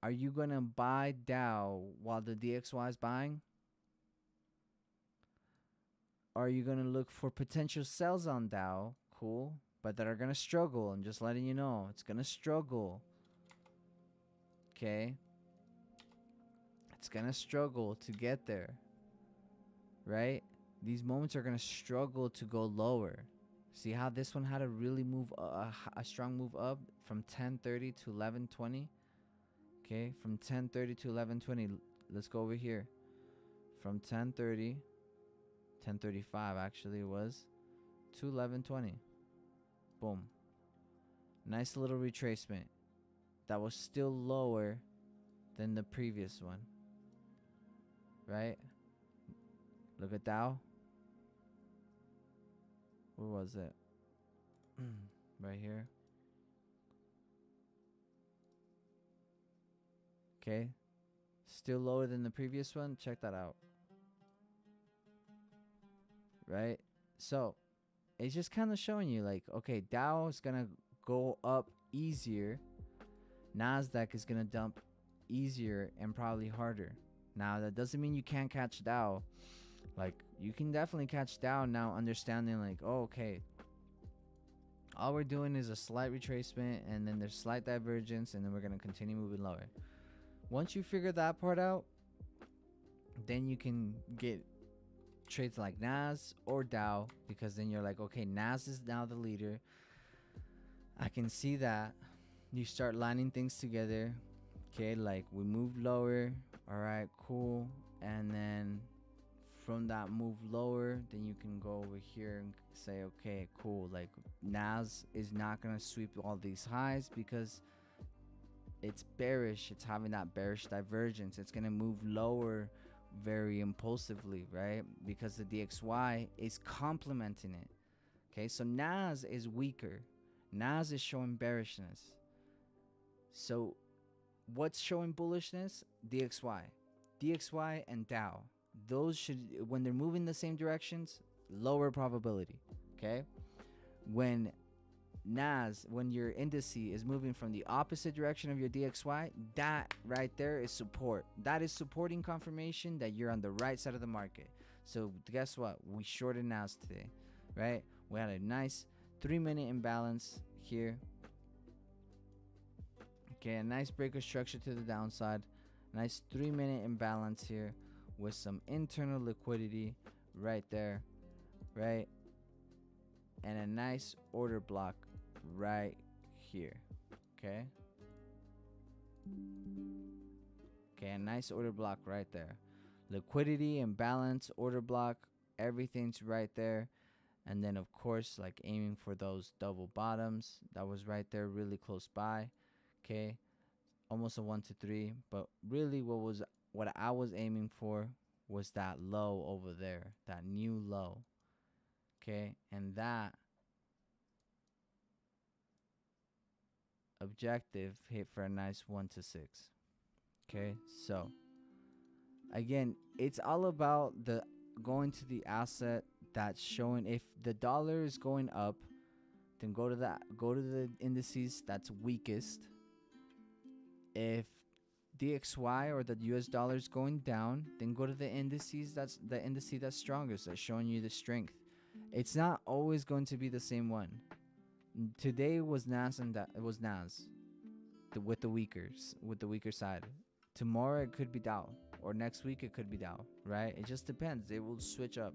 Are you going to buy Dow while the DXY is buying? Or are you going to look for potential sells on Dow? Cool. But that are going to struggle. I'm just letting you know. It's going to struggle. Okay? It's going to struggle to get there. Right? These moments are going to struggle to go lower. See how this one had a really move, a strong move up from 10:30 to 11:20? Okay, from 10:30 to 11:20. Let's go over here. From 10:30, 10:35 actually it was, to 11:20. Boom. Nice little retracement. That was still lower than the previous one. Right? Look at Dow. Where was it? Right here. Okay. Still lower than the previous one. Check that out. Right? So, it's just kind of showing you like, okay, Dow is going to go up easier. Nasdaq is going to dump easier and probably harder. Now, that doesn't mean you can't catch Dow. Like, you can definitely catch Dow now, understanding like, oh, okay, all we're doing is a slight retracement, and then there's slight divergence, and then we're going to continue moving lower. Once you figure that part out, then you can get trades like NAS or Dow, because then you're like, okay, NAS is now the leader. I can see that. You start lining things together. Okay, like we move lower. All right, cool. And then from that move lower, then you can go over here and say, okay, cool. Like NAS is not going to sweep all these highs because it's bearish. It's having that bearish divergence. It's going to move lower very impulsively, right? Because the DXY is complementing it. Okay, so NAS is weaker. NAS is showing bearishness. So what's showing bullishness? DXY. DXY and Dow. Those should, when they're moving the same directions, lower probability. Okay? When NAS, when your indice is moving from the opposite direction of your DXY, that right there is support. That is supporting confirmation that you're on the right side of the market. So guess what? We shorted NAS today, right? We had a nice 3-minute imbalance here. Okay, a nice break of structure to the downside. Nice 3-minute imbalance here with some internal liquidity right there, right? And a nice order block right here. Okay, a nice order block right there. Liquidity, imbalance, order block, everything's right there. And then of course, like aiming for those double bottoms, that was right there, really close by. Okay, almost a 1 to 3, but really what I was aiming for was that low over there, that new low. Okay, and that objective hit for a nice 1 to 6. Okay, so again, it's all about the going to the asset that's showing. If the dollar is going up, then go to the indices that's weakest. If DXY or the US dollar is going down, then go to the indices that's the index that's strongest, that's showing you the strength. It's not always going to be the same one. Today was NAS, and it was NAS with the weaker side. Tomorrow it could be Dow, or next week it could be Dow, right? It just depends. It will switch up.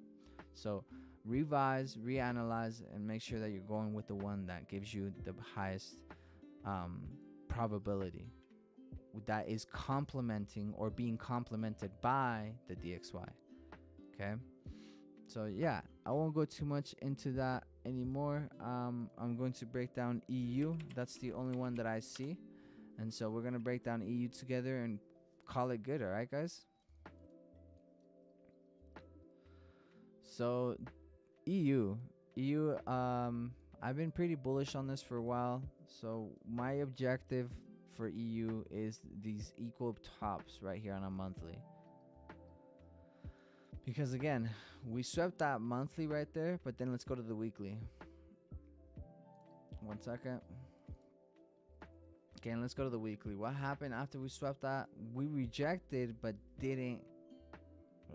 So revise, reanalyze, and make sure that you're going with the one that gives you the highest probability that is complementing or being complemented by the DXY. Okay. So yeah, I won't go too much into that anymore. I'm going to break down EU. That's the only one that I see. And so we're going to break down EU together and call it good. All right, guys? So EU, I've been pretty bullish on this for a while. So my objective for EU is these equal tops right here on a monthly. Because again, we swept that monthly right there, but then let's go to the weekly. 1 second. Okay, and let's go to the weekly. What happened after we swept that? We rejected, but didn't.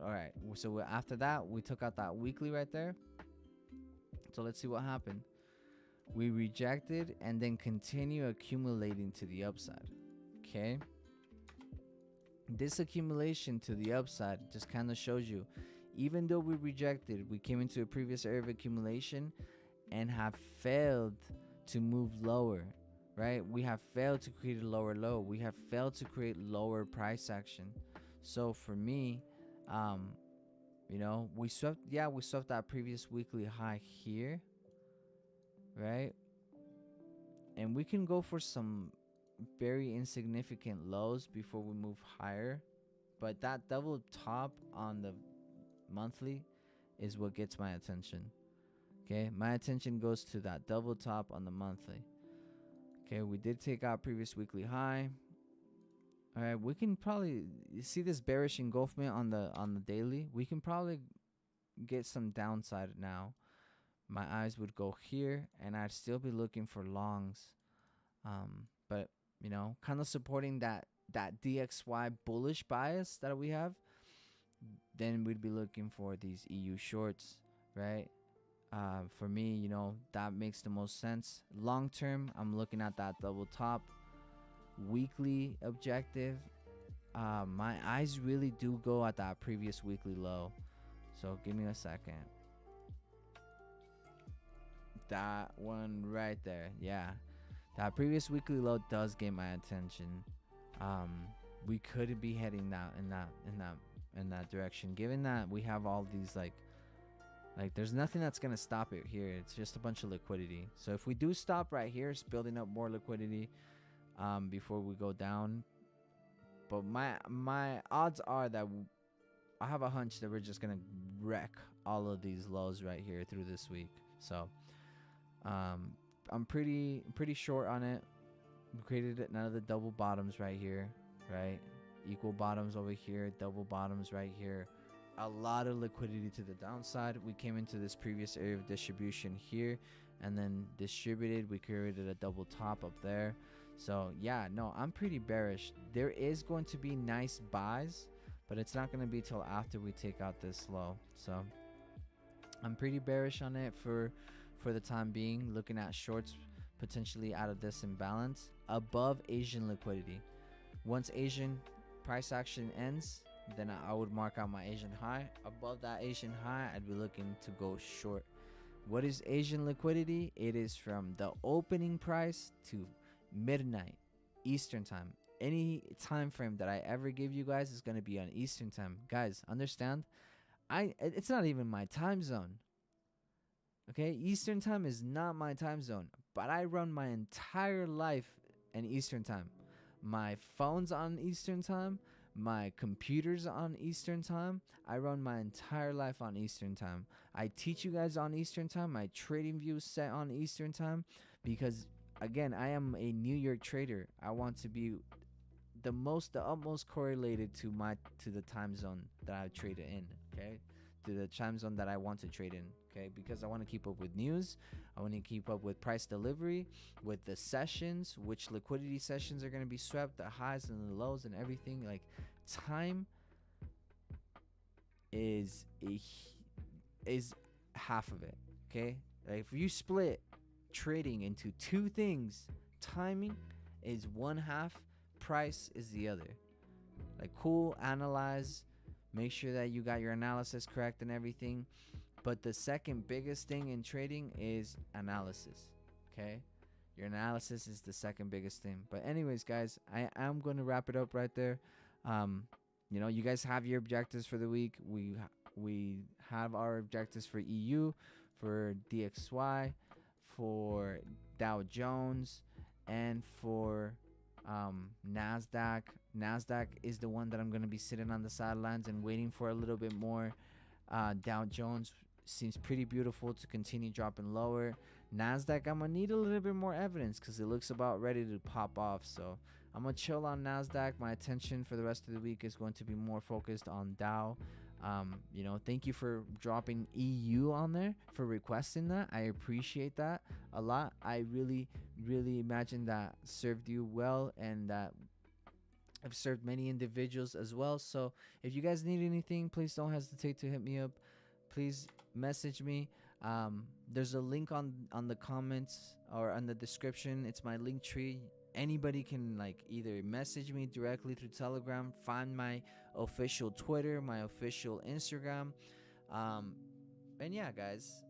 All right, so after that, we took out that weekly right there. So let's see what happened. We rejected and then continue accumulating to the upside. Okay. This accumulation to the upside just kind of shows you, even though we rejected, we came into a previous area of accumulation and have failed to move lower, right? We have failed to create a lower low. We have failed to create lower price action. So for me, you know, we swept that previous weekly high here, right? And we can go for some very insignificant lows before we move higher, but that double top on the monthly is what gets my attention. Okay, my attention goes to that double top on the monthly. Okay, we did take out previous weekly high. All right, we can probably see this bearish engulfment on the daily. We can probably get some downside now. My eyes would go here, and I'd still be looking for longs. But you know, kind of supporting that DXY bullish bias that we have. Then we'd be looking for these EU shorts, right? For me, you know, that makes the most sense. Long term, I'm looking at that double top. Weekly objective, my eyes really do go at that previous weekly low. So give me a second. That one right there, yeah. That previous weekly low does get my attention. We could be heading in that direction, given that we have all these like there's nothing that's gonna stop it here. It's just a bunch of liquidity. So if we do stop right here, it's building up more liquidity before we go down. But my odds are that I have a hunch that we're just gonna wreck all of these lows right here through this week. So I'm pretty short on it. We created another double bottoms right here, right? Equal bottoms over here, double bottoms right here. A lot of liquidity to the downside. We came into this previous area of distribution here and then distributed. We created a double top up there. So yeah, no, I'm pretty bearish. There is going to be nice buys, but it's not going to be till after we take out this low. So I'm pretty bearish on it for the time being, looking at shorts potentially out of this imbalance above Asian liquidity. Once Asian price action ends, then I would mark out my Asian high. Above that Asian high, I'd be looking to go short. What is Asian liquidity? It is from the opening price to midnight Eastern time. Any time frame that I ever give you guys is going to be on Eastern time. Guys, understand? It's not even my time zone. Okay, Eastern time is not my time zone, but I run my entire life in Eastern time. My phone's on Eastern time, my computer's on Eastern time. I run my entire life on Eastern time. I teach you guys on Eastern time. My trading view is set on Eastern time because, again, I am a New York trader. I want to be the utmost correlated to the time zone that I trade in, okay? To the time zone that I want to trade in, okay? Because I want to keep up with news. I want to keep up with price delivery, with the sessions, which liquidity sessions are going to be swept, the highs and the lows and everything. Like, time is half of it, okay? Like, if you split trading into two things, timing is one half, price is the other. Like, cool, analyze, make sure that you got your analysis correct and everything. But the second biggest thing in trading is analysis, okay? Your analysis is the second biggest thing. But anyways, guys, I am going to wrap it up right there. You guys have your objectives for the week. We have our objectives for EU, for DXY, for Dow Jones, and for Nasdaq. Nasdaq is the one that I'm going to be sitting on the sidelines and waiting for a little bit more. Dow Jones seems pretty beautiful to continue dropping lower. Nasdaq, I'm gonna need a little bit more evidence because it looks about ready to pop off. So I'm gonna chill on Nasdaq. My attention for the rest of the week is going to be more focused on Dow. Thank you for dropping EU on there, for requesting that. I appreciate that a lot. I really, really imagine that served you well, and that I've served many individuals as well. So if you guys need anything, please don't hesitate to hit me up. Please message me. There's a link on the comments or on the description. It's my link tree. Anybody can either message me directly through Telegram, find my official Twitter, my official Instagram. And yeah, guys,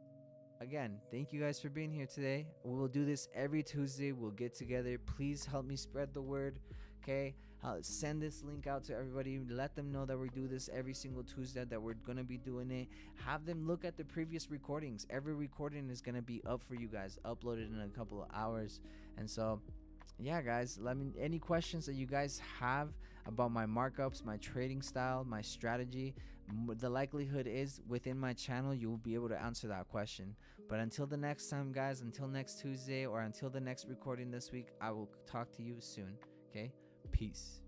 again, thank you guys for being here today. We will do this every Tuesday. We'll get together. Please help me spread the word. Okay, send this link out to everybody. Let them know that we do this every single Tuesday, that we're gonna be doing it. Have them look at the previous recordings. Every recording is gonna be up for you guys, uploaded in a couple of hours. And so yeah, guys, let me any questions that you guys have about my markups, my trading style, my strategy. The likelihood is within my channel you will be able to answer that question. But until the next time, guys, until next Tuesday or until the next recording this week, I will talk to you soon. Okay, peace.